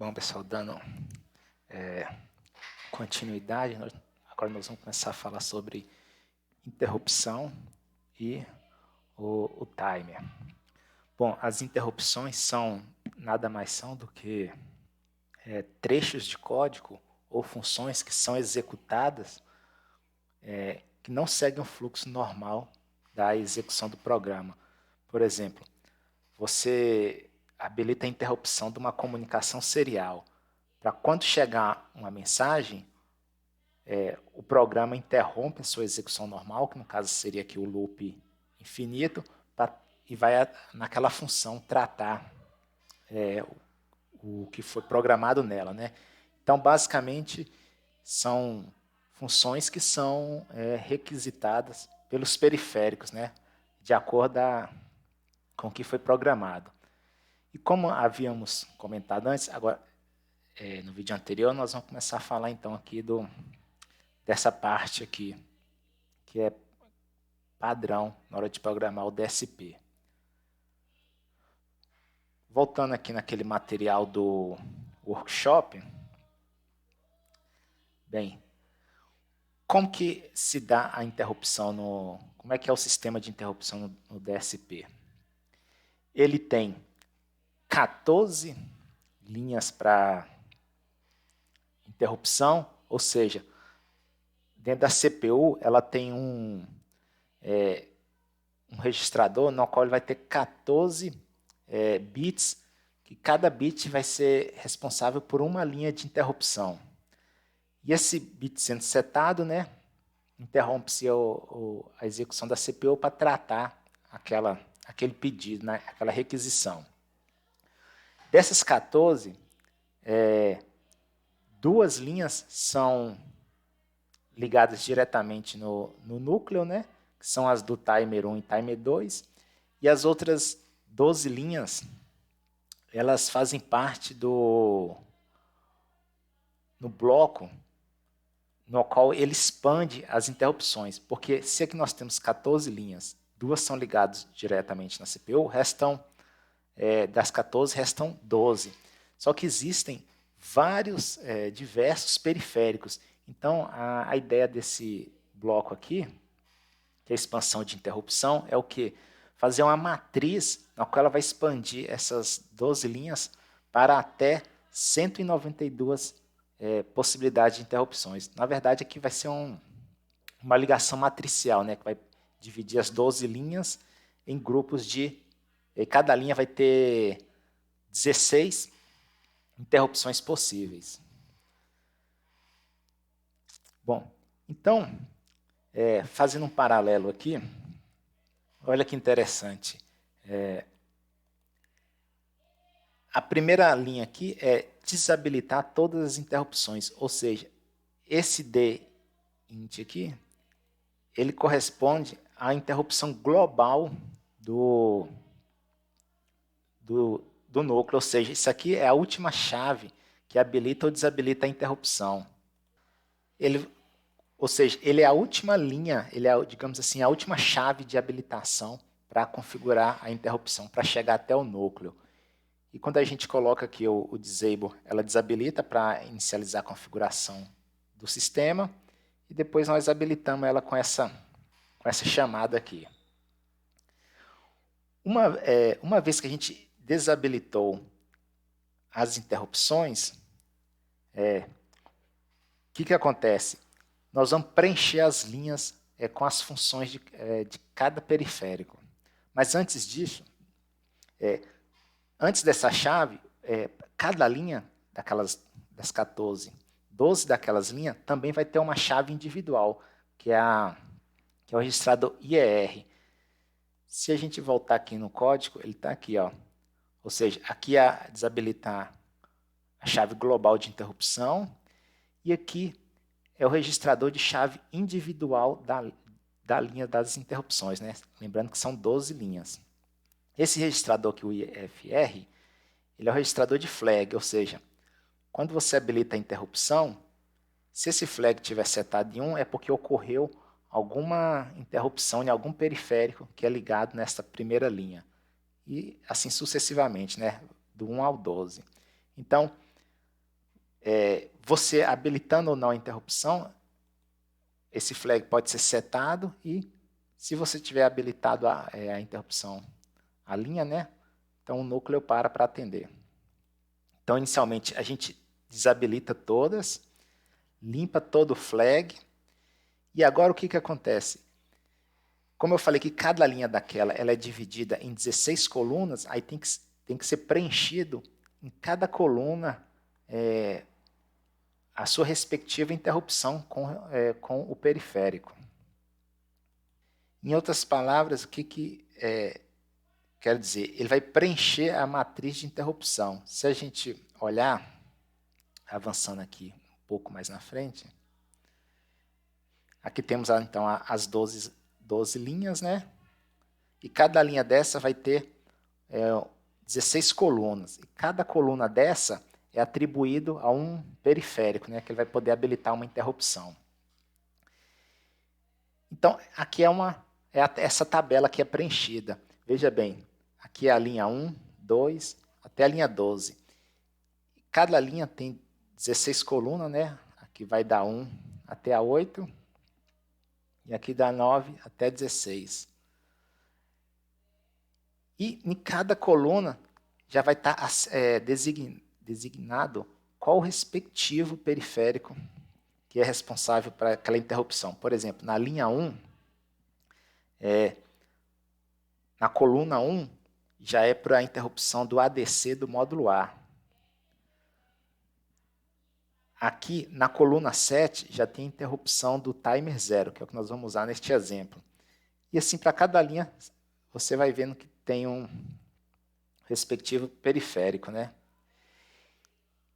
Bom, pessoal, dando continuidade, agora nós vamos começar a falar sobre interrupção e o timer. Bom, as interrupções nada mais são do que trechos de código ou funções que são executadas que não seguem o fluxo normal da execução do programa. Por exemplo, você habilita a interrupção de uma comunicação serial. Para quando chegar uma mensagem, o programa interrompe a sua execução normal, que no caso seria aqui o loop infinito, e vai naquela função tratar o que foi programado nela, né? Então, basicamente, são funções que são requisitadas pelos periféricos, né? De acordo com o que foi programado. E como havíamos comentado antes, agora no vídeo anterior, nós vamos começar a falar então aqui dessa parte aqui, que é padrão na hora de programar o DSP. Voltando aqui naquele material do workshop, bem, como que se dá a interrupção como é que é o sistema de interrupção no DSP? Ele tem 14 linhas para interrupção, ou seja, dentro da CPU ela tem um registrador no qual ele vai ter 14 bits, que cada bit vai ser responsável por uma linha de interrupção. E esse bit sendo setado, né, interrompe-se a execução da CPU para tratar aquele pedido, né, aquela requisição. Dessas 14, duas linhas são ligadas diretamente no núcleo, né, que são as do timer 1 e timer 2, e as outras 12 linhas, elas fazem parte no bloco no qual ele expande as interrupções, porque se aqui nós temos 14 linhas, duas são ligadas diretamente na CPU, das 14 restam 12. Só que existem vários diversos periféricos. Então, a ideia desse bloco aqui, que é a expansão de interrupção, é o quê? Fazer uma matriz na qual ela vai expandir essas 12 linhas para até 192 possibilidades de interrupções. Na verdade, aqui vai ser uma ligação matricial, né, que vai dividir as 12 linhas em grupos e cada linha vai ter 16 interrupções possíveis. Bom, então, fazendo um paralelo aqui, olha que interessante. A primeira linha aqui é desabilitar todas as interrupções, ou seja, esse D-int aqui, ele corresponde à interrupção global do núcleo, ou seja, isso aqui é a última chave que habilita ou desabilita a interrupção. Ou seja, ele é a última linha, ele é, digamos assim, a última chave de habilitação para configurar a interrupção, para chegar até o núcleo. E quando a gente coloca aqui o disable, ela desabilita para inicializar a configuração do sistema, e depois nós habilitamos ela com essa chamada aqui. Uma vez que a gente desabilitou as interrupções, o que acontece? Nós vamos preencher as linhas com as funções de cada periférico. Mas antes disso, antes dessa chave, cada linha das 14, 12 daquelas linhas também vai ter uma chave individual, que é o registrador IER. Se a gente voltar aqui no código, ele está aqui, ó. Ou seja, aqui é desabilitar a chave global de interrupção, e aqui é o registrador de chave individual da linha das interrupções, né? Lembrando que são 12 linhas. Esse registrador aqui, o IFR, ele é o registrador de flag, ou seja, quando você habilita a interrupção, se esse flag estiver setado em 1, é porque ocorreu alguma interrupção em algum periférico que é ligado nessa primeira linha. E assim sucessivamente, né? Do 1 ao 12. Então, você habilitando ou não a interrupção, esse flag pode ser setado e, se você tiver habilitado a interrupção, a linha, né? Então o núcleo para atender. Então, inicialmente, a gente desabilita todas, limpa todo o flag, e agora o que acontece? Como eu falei que cada linha daquela ela é dividida em 16 colunas, aí tem que ser preenchido em cada coluna a sua respectiva interrupção com o periférico. Em outras palavras, o que quer dizer? Ele vai preencher a matriz de interrupção. Se a gente olhar, avançando aqui um pouco mais na frente, aqui temos então as 12 linhas, né? E cada linha dessa vai ter 16 colunas. E cada coluna dessa é atribuído a um periférico, né? Que ele vai poder habilitar uma interrupção. Então, aqui essa tabela que é preenchida. Veja bem, aqui é a linha 1, 2, até a linha 12. Cada linha tem 16 colunas, né? Aqui vai dar 1 até a 8. E aqui dá 9 até 16. E em cada coluna já vai estar designado qual o respectivo periférico que é responsável por aquela interrupção. Por exemplo, na linha 1, na coluna 1, já é para a interrupção do ADC do módulo A. Aqui, na coluna 7, já tem a interrupção do timer 0, que é o que nós vamos usar neste exemplo. E assim, para cada linha, você vai vendo que tem um respectivo periférico, né?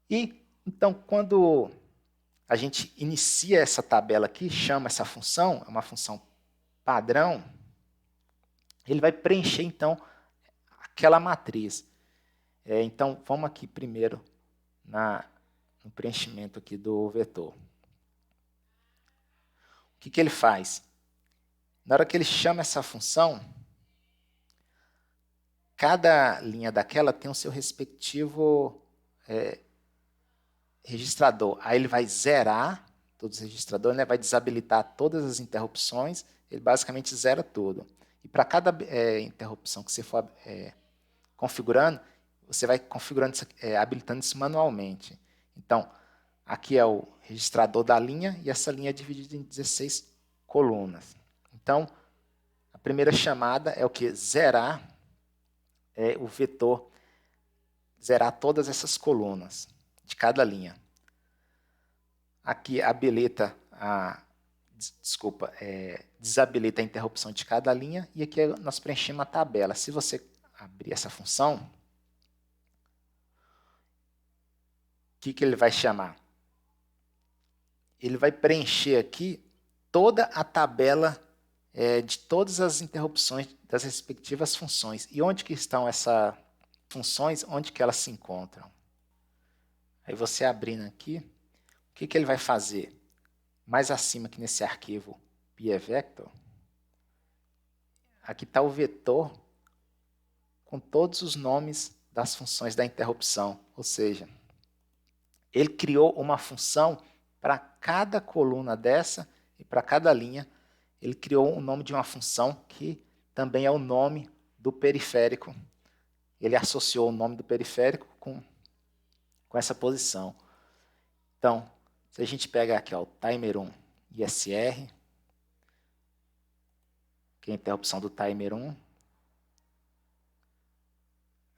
E, então, quando a gente inicia essa tabela aqui, chama essa função, é uma função padrão, ele vai preencher, então, aquela matriz. Então, vamos aqui primeiro no preenchimento aqui do vetor. O que ele faz? Na hora que ele chama essa função, cada linha daquela tem o seu respectivo registrador. Aí ele vai zerar todos os registradores, né? Vai desabilitar todas as interrupções, ele basicamente zera tudo. E para cada interrupção que você for configurando, você vai configurando habilitando isso manualmente. Então, aqui é o registrador da linha e essa linha é dividida em 16 colunas. Então, a primeira chamada é o que? Zerar o vetor, zerar todas essas colunas de cada linha. Aqui habilita desabilita a interrupção de cada linha e aqui nós preenchemos a tabela. Se você abrir essa função, o que ele vai chamar? Ele vai preencher aqui toda a tabela de todas as interrupções das respectivas funções. E onde que estão essas funções? Onde que elas se encontram? Aí você abrindo aqui, o que ele vai fazer? Mais acima aqui nesse arquivo PieVector, aqui está o vetor com todos os nomes das funções da interrupção. Ou seja, ele criou uma função para cada coluna dessa e para cada linha. Ele criou o nome de uma função que também é o nome do periférico. Ele associou o nome do periférico com essa posição. Então, se a gente pegar aqui, ó, o timer 1 ISR, que é a interrupção do timer 1,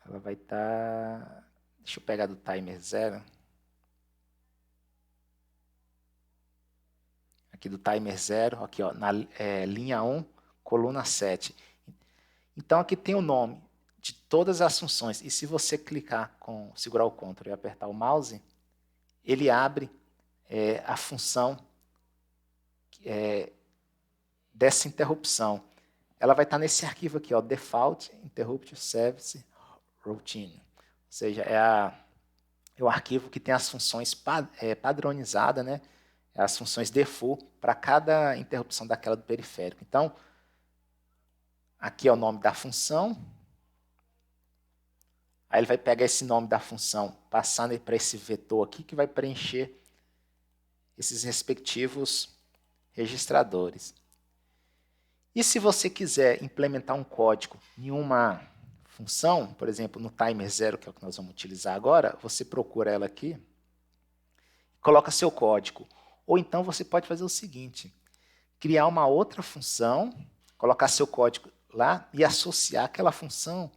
ela vai estar... Deixa eu pegar do timer 0. Aqui do timer 0, aqui ó, na linha 1, coluna 7. Então aqui tem o nome de todas as funções. E se você clicar segurar o Ctrl e apertar o mouse, ele abre a função dessa interrupção. Ela vai estar nesse arquivo aqui, ó, Default Interrupt Service Routine. Ou seja, é o arquivo que tem as funções padronizadas, né? As funções default para cada interrupção daquela do periférico. Então, aqui é o nome da função. Aí ele vai pegar esse nome da função, passando para esse vetor aqui, que vai preencher esses respectivos registradores. E se você quiser implementar um código em uma função, por exemplo, no timer 0, que é o que nós vamos utilizar agora, você procura ela aqui, coloca seu código. Ou então você pode fazer o seguinte, criar uma outra função, colocar seu código lá e associar aquela função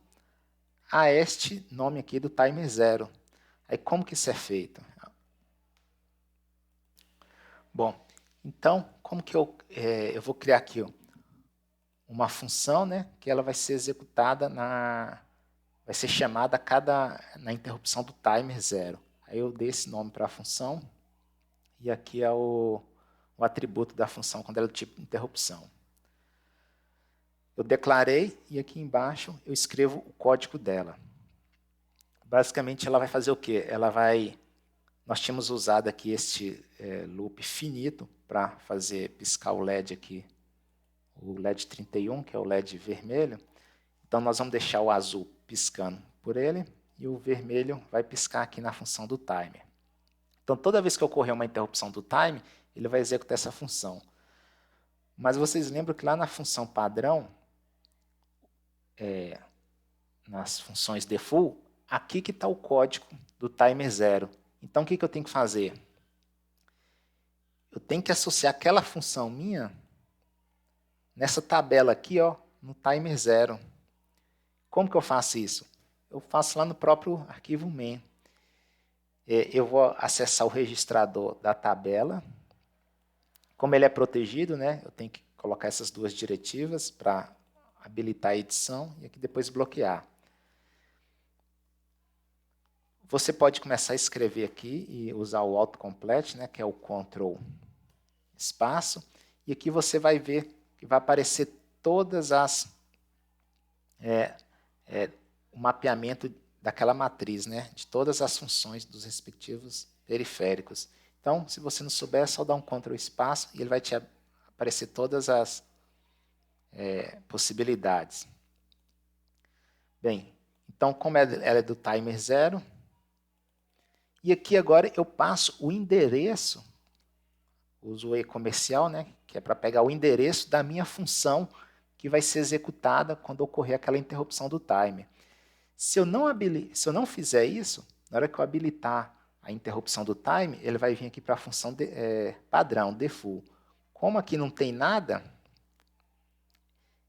a este nome aqui do timer 0. Aí como que isso é feito? Bom, então como que eu vou criar aqui uma função, né, que ela vai ser executada vai ser chamada na interrupção do timer 0. Aí eu dei esse nome para a função e aqui é o atributo da função quando ela é do tipo interrupção. Eu declarei e aqui embaixo eu escrevo o código dela. Basicamente ela vai fazer o quê? Nós tínhamos usado aqui este loop finito para fazer piscar o LED aqui, o LED 31, que é o LED vermelho. Então nós vamos deixar o azul piscando por ele e o vermelho vai piscar aqui na função do timer. Então toda vez que ocorrer uma interrupção do timer, ele vai executar essa função. Mas vocês lembram que lá na função padrão, nas funções default, aqui que está o código do timer 0. Então o que eu tenho que fazer? Eu tenho que associar aquela função minha nessa tabela aqui, ó, no timer 0. Como que eu faço isso? Eu faço lá no próprio arquivo main. Eu vou acessar o registrador da tabela. Como ele é protegido, né, eu tenho que colocar essas duas diretivas para habilitar a edição e aqui depois bloquear. Você pode começar a escrever aqui e usar o autocomplete, né, que é o Ctrl espaço, e aqui você vai ver que vai aparecer todas o mapeamento daquela matriz, né, de todas as funções dos respectivos periféricos. Então, se você não souber, é só dar um Ctrl espaço e ele vai te aparecer todas as possibilidades. Bem, então, como ela é do timer 0, e aqui agora eu passo o endereço, uso o e-comercial, né, que é para pegar o endereço da minha função que vai ser executada quando ocorrer aquela interrupção do timer. Se eu não fizer isso, na hora que eu habilitar a interrupção do timer, ele vai vir aqui para a função padrão, default. Como aqui não tem nada,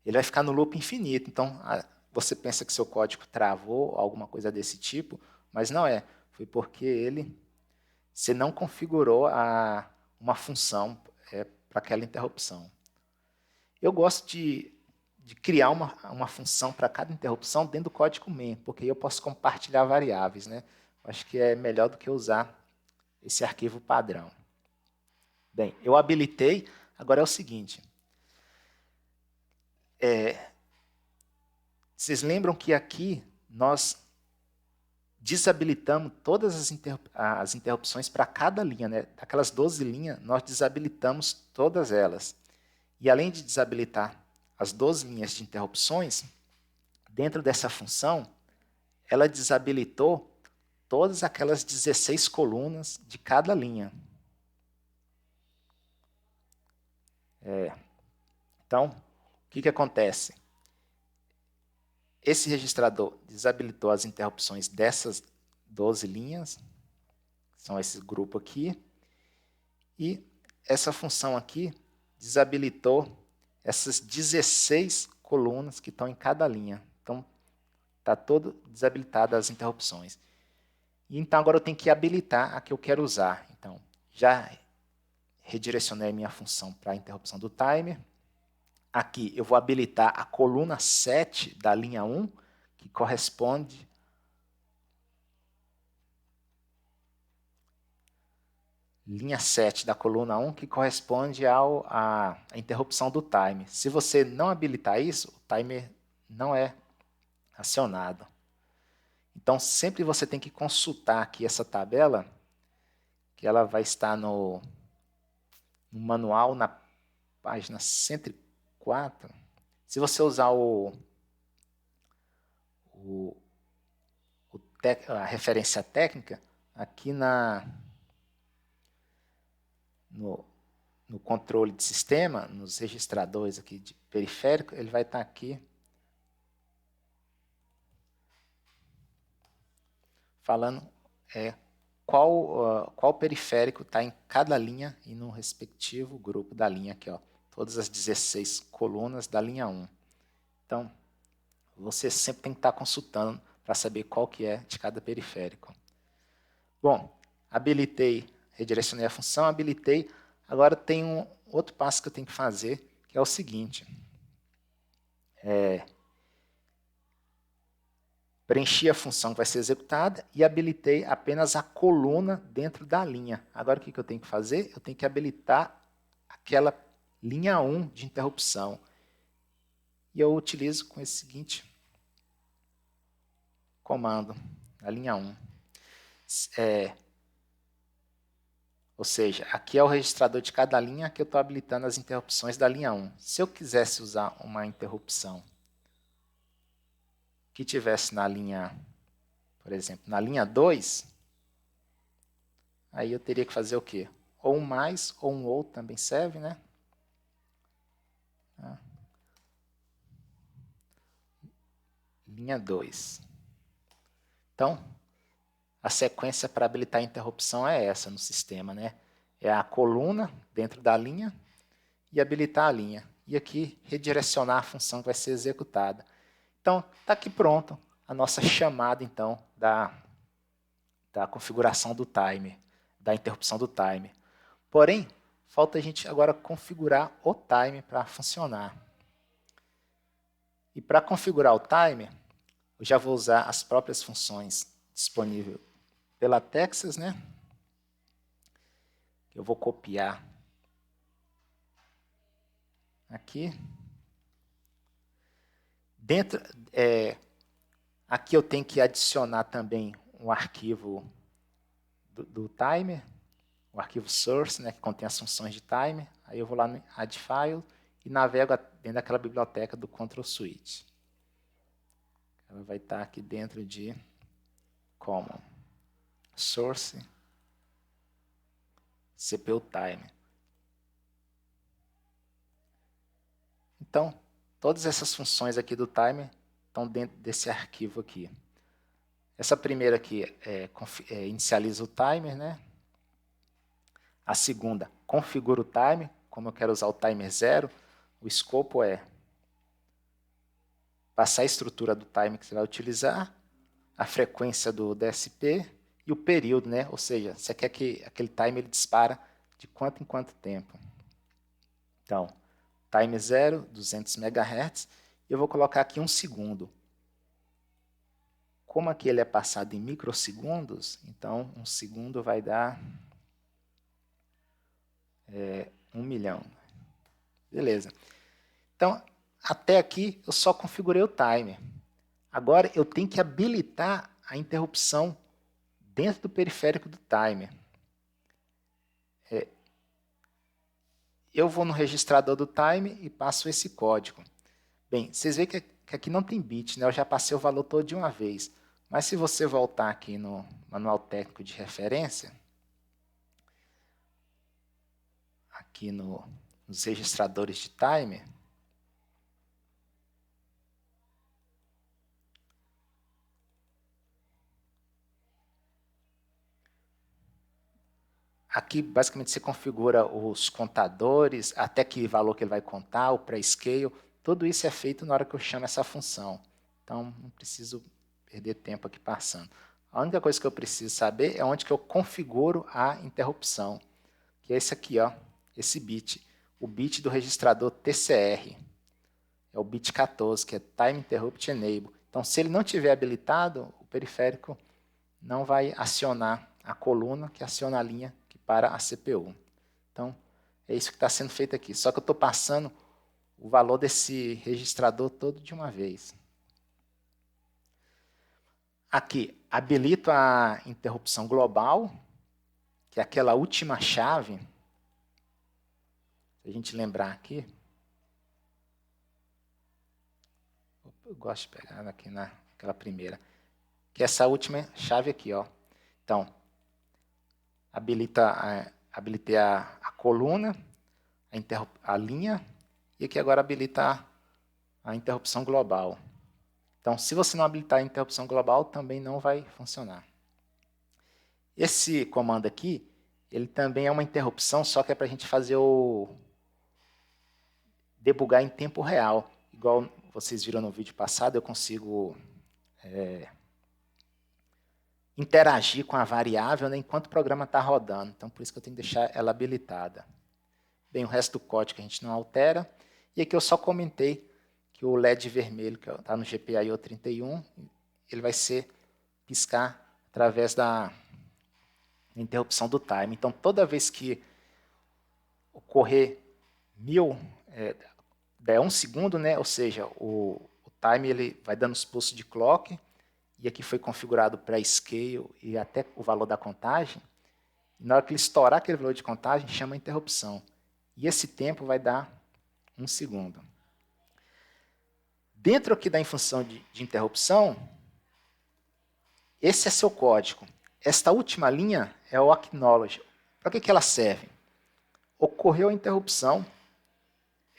ele vai ficar no loop infinito. Então, você pensa que seu código travou, alguma coisa desse tipo, mas não é. Foi porque você não configurou uma função para aquela interrupção. Eu gosto de criar uma função para cada interrupção dentro do código main, porque aí eu posso compartilhar variáveis, né? Acho que é melhor do que usar esse arquivo padrão. Bem, eu habilitei, agora é o seguinte. Vocês lembram que aqui nós desabilitamos todas as interrupções para cada linha, né? Daquelas 12 linhas, nós desabilitamos todas elas. E além de desabilitar as 12 linhas de interrupções, dentro dessa função, ela desabilitou todas aquelas 16 colunas de cada linha. Então, o que acontece? Esse registrador desabilitou as interrupções dessas 12 linhas, são esse grupo aqui, e essa função aqui desabilitou essas 16 colunas que estão em cada linha. Então, está todo desabilitado as interrupções. E então, agora eu tenho que habilitar a que eu quero usar. Então, já redirecionei a minha função para a interrupção do timer. Aqui eu vou habilitar a coluna 7 da linha 1, que corresponde linha 7 da coluna 1, que corresponde à interrupção do timer. Se você não habilitar isso, o timer não é acionado. Então, sempre você tem que consultar aqui essa tabela, que ela vai estar no manual, na página 104. Se você usar o a referência técnica, aqui no controle de sistema, nos registradores aqui de periférico, ele vai estar aqui falando qual periférico está em cada linha e no respectivo grupo da linha aqui, ó, todas as 16 colunas da linha 1. Então, você sempre tem que estar consultando para saber qual que é de cada periférico. Bom, habilitei, redirecionei a função, habilitei. Agora tem um outro passo que eu tenho que fazer, que é o seguinte. Preenchi a função que vai ser executada e habilitei apenas a coluna dentro da linha. Agora o que eu tenho que fazer? Eu tenho que habilitar aquela linha 1 de interrupção. E eu utilizo com esse seguinte comando, a linha 1. Ou seja, aqui é o registrador de cada linha que eu estou habilitando as interrupções da linha 1. Se eu quisesse usar uma interrupção que tivesse na linha, por exemplo, na linha 2, aí eu teria que fazer o quê? Ou um mais ou um ou também serve, né? Linha 2. Então, a sequência para habilitar a interrupção é essa no sistema, né? É a coluna dentro da linha e habilitar a linha. E aqui, redirecionar a função que vai ser executada. Então, está aqui pronto a nossa chamada, então, da configuração do timer, da interrupção do timer. Porém, falta a gente agora configurar o timer para funcionar. E para configurar o timer, eu já vou usar as próprias funções disponíveis pela Texas, né? Eu vou copiar aqui. Aqui eu tenho que adicionar também um arquivo do timer, o arquivo source, né, que contém as funções de timer. Aí eu vou lá no Add File e navego dentro daquela biblioteca do Control Suite. Ela vai estar aqui dentro de Common Source CPU Timer. Então, todas essas funções aqui do timer estão dentro desse arquivo aqui. Essa primeira aqui inicializa o timer, né? A segunda, configura o timer. Como eu quero usar o timer 0, o escopo é passar a estrutura do timer que você vai utilizar, a frequência do DSP e o período, né? Ou seja, você quer que aquele timer ele dispara de quanto em quanto tempo. Então, timer 0, 200 MHz, e eu vou colocar aqui 1 segundo. Como aqui ele é passado em microsegundos, então 1 segundo vai dar 1 milhão. Beleza. Então, até aqui eu só configurei o timer. Agora eu tenho que habilitar a interrupção dentro do periférico do timer. Eu vou no registrador do timer e passo esse código. Bem, vocês veem que aqui não tem bit, né? Eu já passei o valor todo de uma vez. Mas se você voltar aqui no manual técnico de referência, aqui nos registradores de timer, aqui, basicamente, você configura os contadores, até que valor que ele vai contar, o pré-scale. Tudo isso é feito na hora que eu chamo essa função. Então, não preciso perder tempo aqui passando. A única coisa que eu preciso saber é onde que eu configuro a interrupção, que é esse aqui, ó, esse bit. O bit do registrador TCR. É o bit 14, que é Time Interrupt Enable. Então, se ele não tiver habilitado, o periférico não vai acionar a coluna que aciona a linha para a CPU. Então, é isso que está sendo feito aqui. Só que eu estou passando o valor desse registrador todo de uma vez. Aqui, habilito a interrupção global, que é aquela última chave. Se a gente lembrar aqui. Eu gosto de pegar aqui naquela primeira. que é essa última chave aqui, ó. Então, habilitei a coluna, a linha, e aqui agora habilitar a interrupção global. Então, se você não habilitar a interrupção global, também não vai funcionar. Esse comando aqui, ele também é uma interrupção, só que é para a gente fazer o debugar em tempo real. Igual vocês viram no vídeo passado, eu consigo interagir com a variável, né, enquanto o programa está rodando. Então, por isso que eu tenho que deixar ela habilitada. Bem, o resto do código a gente não altera. E aqui eu só comentei que o LED vermelho, que está no GPIO 31, ele vai piscar através da interrupção do time. Então, toda vez que ocorrer 1000, der 1 segundo, né, ou seja, o time ele vai dando os pulsos de clock, e aqui foi configurado para scale e até o valor da contagem. E na hora que ele estourar aquele valor de contagem, chama a interrupção. E esse tempo vai dar 1 segundo. Dentro aqui da função de interrupção, esse é seu código. Esta última linha é o acknowledge. Para que ela serve? Ocorreu a interrupção,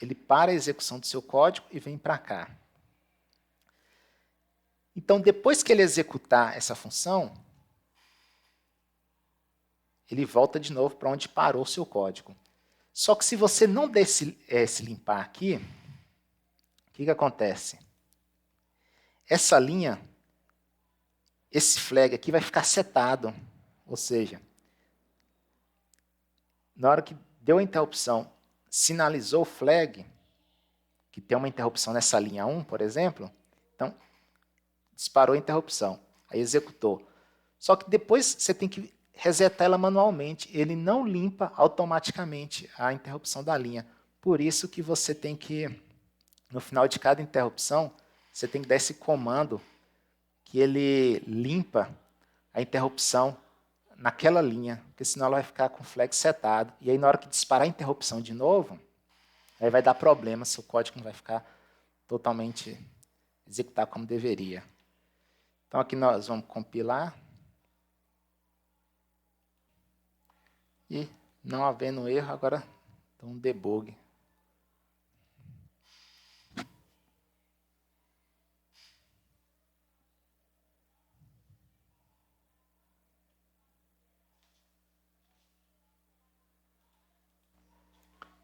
ele para a execução do seu código e vem para cá. Então, depois que ele executar essa função, ele volta de novo para onde parou o seu código. Só que se você não der esse limpar aqui, o que acontece? Essa linha, esse flag aqui vai ficar setado. Ou seja, na hora que deu a interrupção, sinalizou o flag, que tem uma interrupção nessa linha 1, por exemplo, então disparou a interrupção, aí executou. Só que depois você tem que resetar ela manualmente, ele não limpa automaticamente a interrupção da linha. Por isso que você tem que, no final de cada interrupção, você tem que dar esse comando que ele limpa a interrupção naquela linha, porque senão ela vai ficar com o flag setado. E aí, na hora que disparar a interrupção de novo, aí vai dar problema, seu código não vai ficar totalmente executar como deveria. Então, aqui nós vamos compilar. E, não havendo erro, agora dá um debug.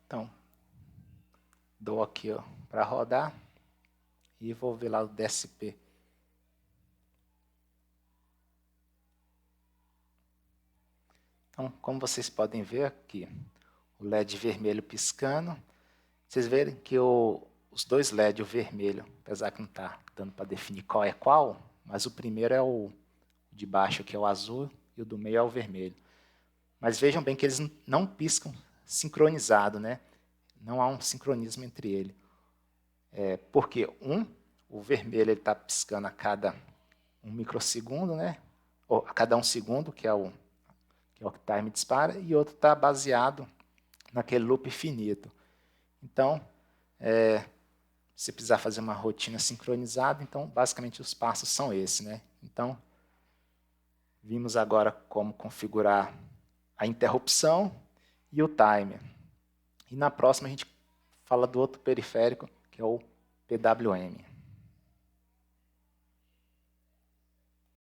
Então, dou aqui para rodar e vou ver lá o DSP. Então, como vocês podem ver aqui, o LED vermelho piscando. Vocês verem que os dois LEDs, o vermelho, apesar que não está dando para definir qual é qual, mas o primeiro é o de baixo, que é o azul, e o do meio é o vermelho. Mas vejam bem que eles não piscam sincronizado, né? Não há um sincronismo entre eles. Porque o vermelho está piscando a cada 1 microsegundo, né? Ou a cada 1 segundo, que é o que o time dispara, e outro está baseado naquele loop finito. Então, se precisar fazer uma rotina sincronizada, então, basicamente, os passos são esses, né? Então, vimos agora como configurar a interrupção e o timer. E na próxima a gente fala do outro periférico, que é o PWM.